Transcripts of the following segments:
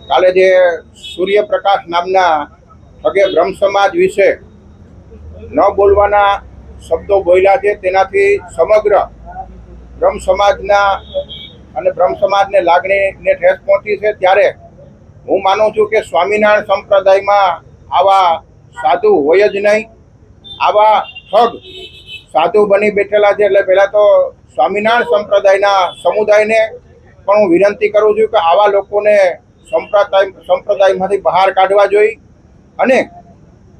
કાલે જે સૂર્યપ્રકાશ નામના ઠગે બ્રહ્મ સમાજ વિશે ન બોલવાના શબ્દો બોલ્યા છે, તેનાથી સમગ્ર બ્રહ્મ સમાજના અને બ્રહ્મ સમાજને લાગણીને ઠેસ પહોંચી છે। ત્યારે હું માનું છું કે સ્વામિનારાયણ સંપ્રદાયમાં આવા સાધુ હોય જ નહીં। આવા ઠગ સાધુ બની બેઠેલા છે। એટલે પહેલાં તો સ્વામિનારાયણ સંપ્રદાયના સમુદાયને પણ હું વિનંતી કરું છું કે આવા લોકોને સંપ્રદાયમાંથી બહાર કાઢવા જોઈએ અને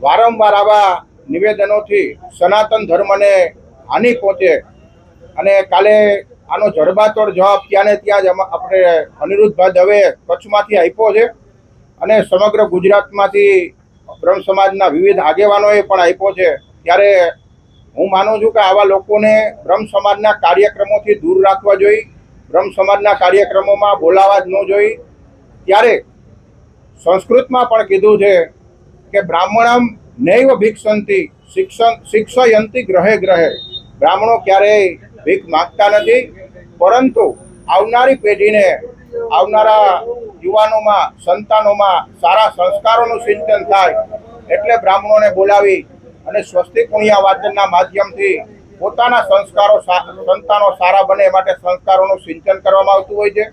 વારંવાર આવા નિવેદનોથી સનાતન ધર્મને હાનિ પહોંચે। અને કાલે આનો જડબાતોડ જવાબ ત્યાં ને ત્યાં જ આપણે અનિરુદ્ધભાઈ દવે કચ્છમાંથી આપ્યો છે અને સમગ્ર ગુજરાતમાંથી બ્રહ્મ સમાજના વિવિધ આગેવાનોએ પણ આપ્યો છે। ત્યારે હું માનું છું કે આવા લોકોને બ્રહ્મ સમાજના કાર્યક્રમોથી દૂર રાખવા જોઈએ, બ્રહ્મ સમાજના કાર્યક્રમોમાં બોલાવા જ ન જોઈએ। ત્યારે સંસ્કૃતમાં પણ કીધું છે કે બ્રાહ્મણમ નૈવ ભિક્ષંતિ શિક્ષયંતિ ગ્રહે ગ્રહે। બ્રાહ્મણો ક્યારેય ભીખ માગતા નથી, પરંતુ આવનારી પેઢીને, આવનારા યુવાનોમાં, સંતાનોમાં સારા સંસ્કારોનું સિંચન થાય એટલે બ્રાહ્મણોને બોલાવી અને સ્વસ્તિક પુણ્ય વાચનના માધ્યમથી પોતાના સંતાનો સારા બને એ માટે સંસ્કારોનું સિંચન કરવામાં આવતું હોય છે।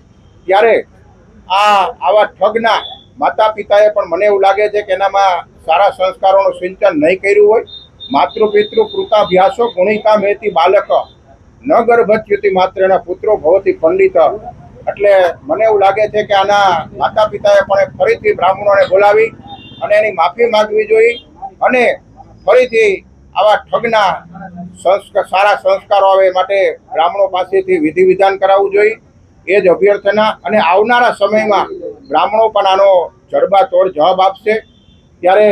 ત્યારે આવા ઠગના માતા પિતાએ પણ મને એવું લાગે છે કે એનામાં સારા સંસ્કારોનું સિંચન નહીં કર્યું હોય। માતૃપિતૃ કૃતાભ્યાસો ગુણિતા મેતી બાલક ન ગર્ભચ્યુતિ માત્રેના પુત્રો ભવતી પંડિત। એટલે મને એવું લાગે છે કે આના માતા પિતાએ પણ ફરીથી બ્રાહ્મણોને બોલાવી અને એની માફી માંગવી જોઈએ અને ફરીથી આવા ઠગના સારા સંસ્કારો આવે માટે બ્રાહ્મણો પાસેથી વિધિ વિધાન કરાવવું જોઈએ, એ જ અભ્યર્થના। અને આવનારા સમયમાં બ્રાહ્મણો પણ આનો જડબાતોડ જવાબ આપશે। ત્યારે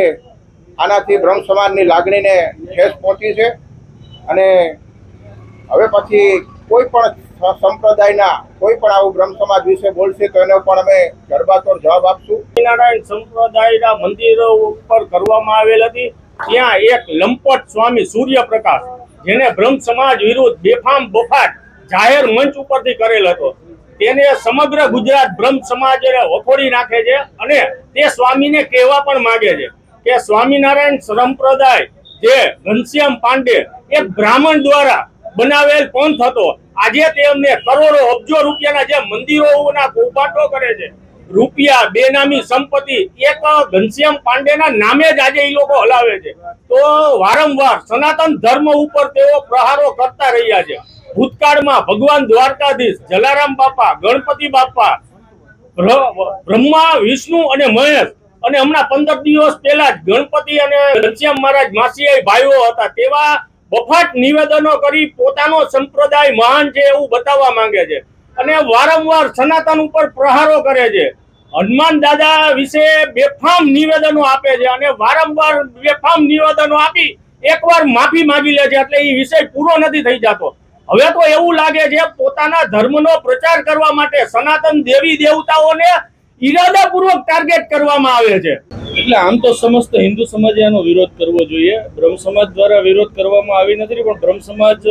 આનાથી બ્રહ્મ સમાજની લાગણીને ઠેસ પહોંચી છે અને હવે પછી કોઈ પણ સંપ્રદાયના કોઈ પણ આવું બ્રહ્મ સમાજ વિશે બોલશે તો એનો પણ અમે જડબાતોડ જવાબ આપશું। સ્વામિનારાયણ સંપ્રદાયના મંદિરો ઉપર કરવામાં આવેલ હતી, ત્યાં એક લંપટ સ્વામી સૂર્યપ્રકાશ, જેને બ્રહ્મ સમાજ વિરુદ્ધ બેફામ બફાટ જાહેર મંચ ઉપરથી કરેલ હતો, તેને સમગ્ર ગુજરાત બ્રહ્મ સમાજ વખોડી નાખે છે અને તે સ્વામીને કહેવા પણ માંગે છે કે સ્વામિનારાયણ સંપ્રદાય જે ઘનશ્યામ પાંડે એક બ્રાહ્મણ દ્વારા બનાવેલ પંથ હતો, આજે તેમને કરોડો અબજો રૂપિયાના જે મંદિરોના કૌભાંડો કરે છે, રૂપિયા બેનામી સંપત્તિ એક ઘનશ્યામ પાંડેના નામે જ આજે એ લોકો હલાવે છે। તો વારંવાર સનાતન ધર્મ ઉપર તેઓ પ્રહારો કરતા રહ્યા છે। ભૂતકાળમાં ભગવાન દ્વારકાધીશ, જલારામ બાપા, ગણપતિ બાપા, બ્રહ્મા, વિષ્ણુ અને મહેશ, અને હમણાં 15 દિવસ પહેલા જ ગણપતિ અને ઘનશ્યામ મહારાજ માસીયાઈ ભાઈઓ હતા, તેવા બફાટ નિવેદનો કરી પોતાનો સંપ્રદાય મહાન છે એવું બતાવવા માંગે છે અને વારંવાર સનાતન ઉપર પ્રહારો કરે છે। હનુમાન દાદા વિશે બેફામ નિવેદનો આપે છે અને વારંવાર બેફામ નિવેદનો આપી એકવાર માફી માંગી લે છે એટલે એ વિષય પૂરો નથી થઈ જતો। હવે તો એવું લાગે છે પોતાના ધર્મનો પ્રચાર કરવા માટે સનાતન દેવી દેવતાઓને ઈરાદાપૂર્વક ટાર્ગેટ કરવામાં આવે છે। એટલે આમ તો સમસ્ત હિન્દુ સમાજે આનો વિરોધ કરવો જોઈએ। બ્રહ્મ સમાજ દ્વારા વિરોધ કરવામાં આવી નથી, પણ બ્રહ્મ સમાજ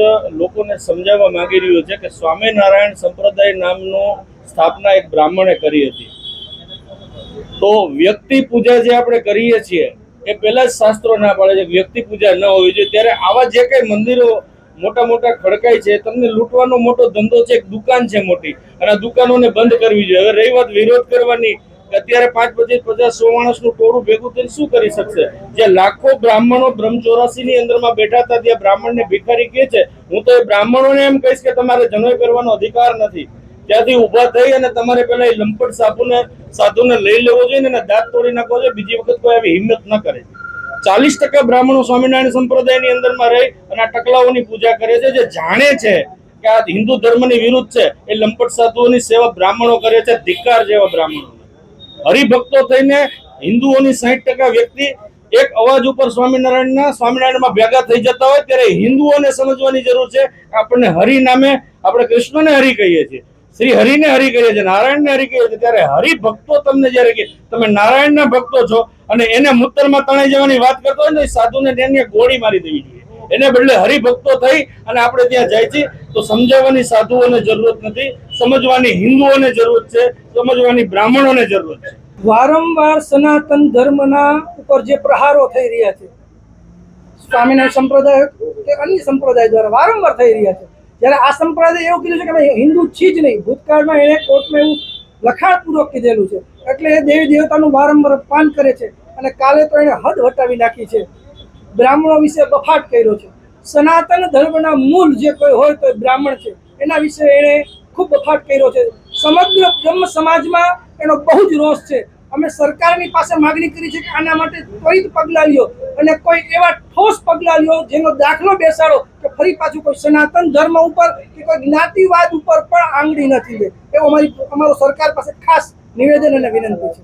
લોકોને સમજાવવા માંગી રહ્યો છે કે સ્વામિનારાયણ સંપ્રદાય નામનો સ્થાપના એક બ્રાહ્મણે કરી હતી। તો વ્યક્તિ પૂજા જે આપણે કરીએ છીએ એ પહેલા જ શાસ્ત્રો ના પાડે છે વ્યક્તિ પૂજા ન હોવી જોઈએ। ત્યારે આવા જે કઈ મંદિરો મોટા મોટા ખડકાય છે, તમને લૂંટવાનો મોટો ધંધો છે, એક દુકાન છે મોટી, અને આ દુકાનોને બંધ કરવી જોઈએ। હવે રહી વાત વિરોધ કરવાની, અત્યારે 5, 25, 50, 100 માણસનું ટોળું ભેગું થઈને શું કરી શકશે? જે લાખો બ્રાહ્મણો બ્રહ્મ 84 ની અંદરમાં બેઠા હતા, ત્યાં બ્રાહ્મણને ભિખારી કહે છે, હું તો એ બ્રાહ્મણોને એમ કહીશ કે તમારે જનોઈ કરવાનો અધિકાર નથી। ત્યાંથી ઉભા થઈ અને તમારે પેલા એ લંપટ સાધુને લઈ લેવો જોઈએ અને દાંત તોડી નાખવો જોઈએ। બીજી વખત કોઈ આવી હિંમત ન કરે। 40% બ્રાહ્મણો સ્વામિનારાયણ સંપ્રદાયની અંદરમાં રહી અને આ ટકલાઓની પૂજા કરે છે, જે જાણે છે કે આ હિન્દુ ધર્મની વિરુદ્ધ છે। એ લંપટ સાધુઓની સેવા બ્રાહ્મણો કરે છે, ધિક્કાર જેવા બ્રાહ્મણો। હરિભક્તો થઈને હિન્દુઓની 60% વ્યક્તિ એક અવાજ ઉપર સ્વામિનારાયણમાં ભેગા થઈ જતા હોય, ત્યારે હિન્દુઓને સમજવાની જરૂર છે કે આપણને હરિ નામે, આપણે કૃષ્ણને હરિ કહીએ છીએ, શ્રી હરિને હરિ કહીએ છીએ, નારાયણને હરિ કહીએ છીએ। ત્યારે હરિભક્તો તમને જયારે કે તમે નારાયણના ભક્તો છો અને એને મૂતરમાં તણાઈ જવાની વાત કરતો હોય ને, સાધુને તેને ગોળી મારી દેવી જોઈએ। એને બદલે હરિભક્તો થઈ અને આપણે ત્યાં જાય છે તો સમજાવવાની સાધુઓને જરૂરત નથી, સમજવાની હિન્દુઓને જરૂર છે, સમજવાની બ્રાહ્મણોને જરૂર છે। વારંવાર સનાતન ધર્મના ઉપર જે પ્રહારો થઈ રહ્યા છે સ્વામિનારાયણ સંપ્રદાય કે અન્ય સંપ્રદાય દ્વારા વારંવાર થઈ રહ્યા છે, જ્યારે આ સંપ્રદાય એવું કીધું છે કે અમે હિન્દુ છીએ જ નહીં, ભૂતકાળમાં એણે કોર્ટમાં એવું લખાણપૂર્વક કીધેલું છે, એટલે એ દેવી દેવતાનું વારંવાર અપમાન કરે છે અને કાલે તો એણે હદ વટાવી નાખી છે, બ્રાહ્મણો વિશે બફાટ કર્યો છે, સનાતન ધર્મના મૂળ જે કોઈ હોય તો એ બ્રાહ્મણ છે એના વિશે એણે ખૂબ બફાટ કર્યો છે. સમગ્ર બ્રહ્મ સમાજમાં એનો બહુ જ રોષ છે. અમે સરકારની પાસે માગણી કરી છે કે આના માટે ત્વરિત પગલાં લ્યો અને કોઈ એવા ઠોસ પગલાં લ્યો જેનો દાખલો બેસાડો કે ફરી પાછું કોઈ સનાતન ધર્મ ઉપર કે કોઈ જ્ઞાતિવાદ ઉપર પણ આંગળી નથી લે. એવો અમારો સરકાર પાસે ખાસ નિવેદન અને વિનંતી છે.